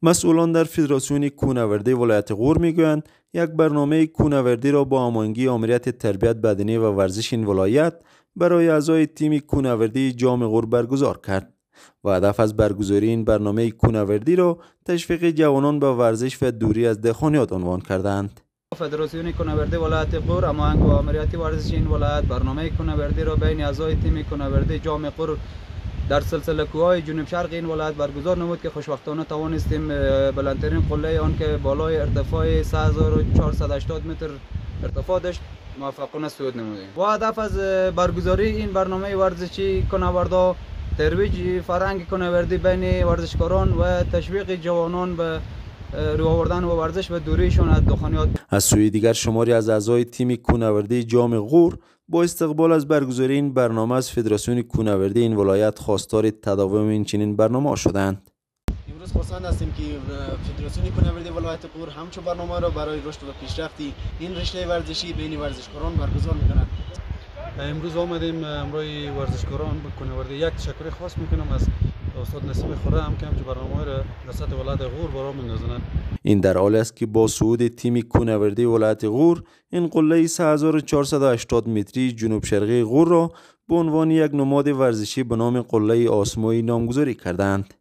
مسئولان در فدراسیون کوهنوردی ولایت غور میگویند یک برنامه کوهنوردی را با هماهنگی آمریت تربیت بدنی و ورزش این ولایت برای اعضای تیم کوهنوردی جام غور برگزار کرد و هدف از برگزاری این برنامه کوهنوردی را تشویق جوانان به ورزش و دوری از دهقانیات عنوان کردند. فدراسیون کوهنوردی ولایت غور هماهنگ با آمریت ورزش این ولایت برنامه کوهنوردی را بین اعضای تیم کوهنوردی جام غور در سلسله کوههای جنوب شرق این ولایت برگزار نمود که خوشبختانه توانستیم بلندترین قله آن که بالای ارتفاع 3480 متر ارتفاع داشت موفقانه صعود نمودیم. و هدف از برگزاری این برنامه ورزشی کوهنوردا ترویج فرهنگ کوهنوردی بین ورزشکاران و تشویق جوانان به رو آوردن و ورزش و دوریشان از دخانیات. از سوی دیگر شماری از اعضای تیم کوهنوردی جام غور با استقبال از برگزاری این برنامه از فدراسیون کوهنوردی این ولایت خواستار تداوم این چنین برنامه شدند. امروز خواستند هستیم که فدراسیون کوهنوردی ولایت غور همچون برنامه را برای رشد و پیشرفتی این رشته ورزشی بین ورزشکاران برگزار می‌کنند. امروز آمدیم امروی ورزشکاران به کوهنوردی یک تشکر خاص میکنم از استاد نسیم خورم که همچون برنامه را در سطح ولایت غور برای می‌گذارند. این در حالی است که با صعود تیم کوهنوردی ولایت غور این قله 3480 متری جنوب شرقی غور را به عنوان یک نماد ورزشی به نام قله آسمایی نامگذاری کردند.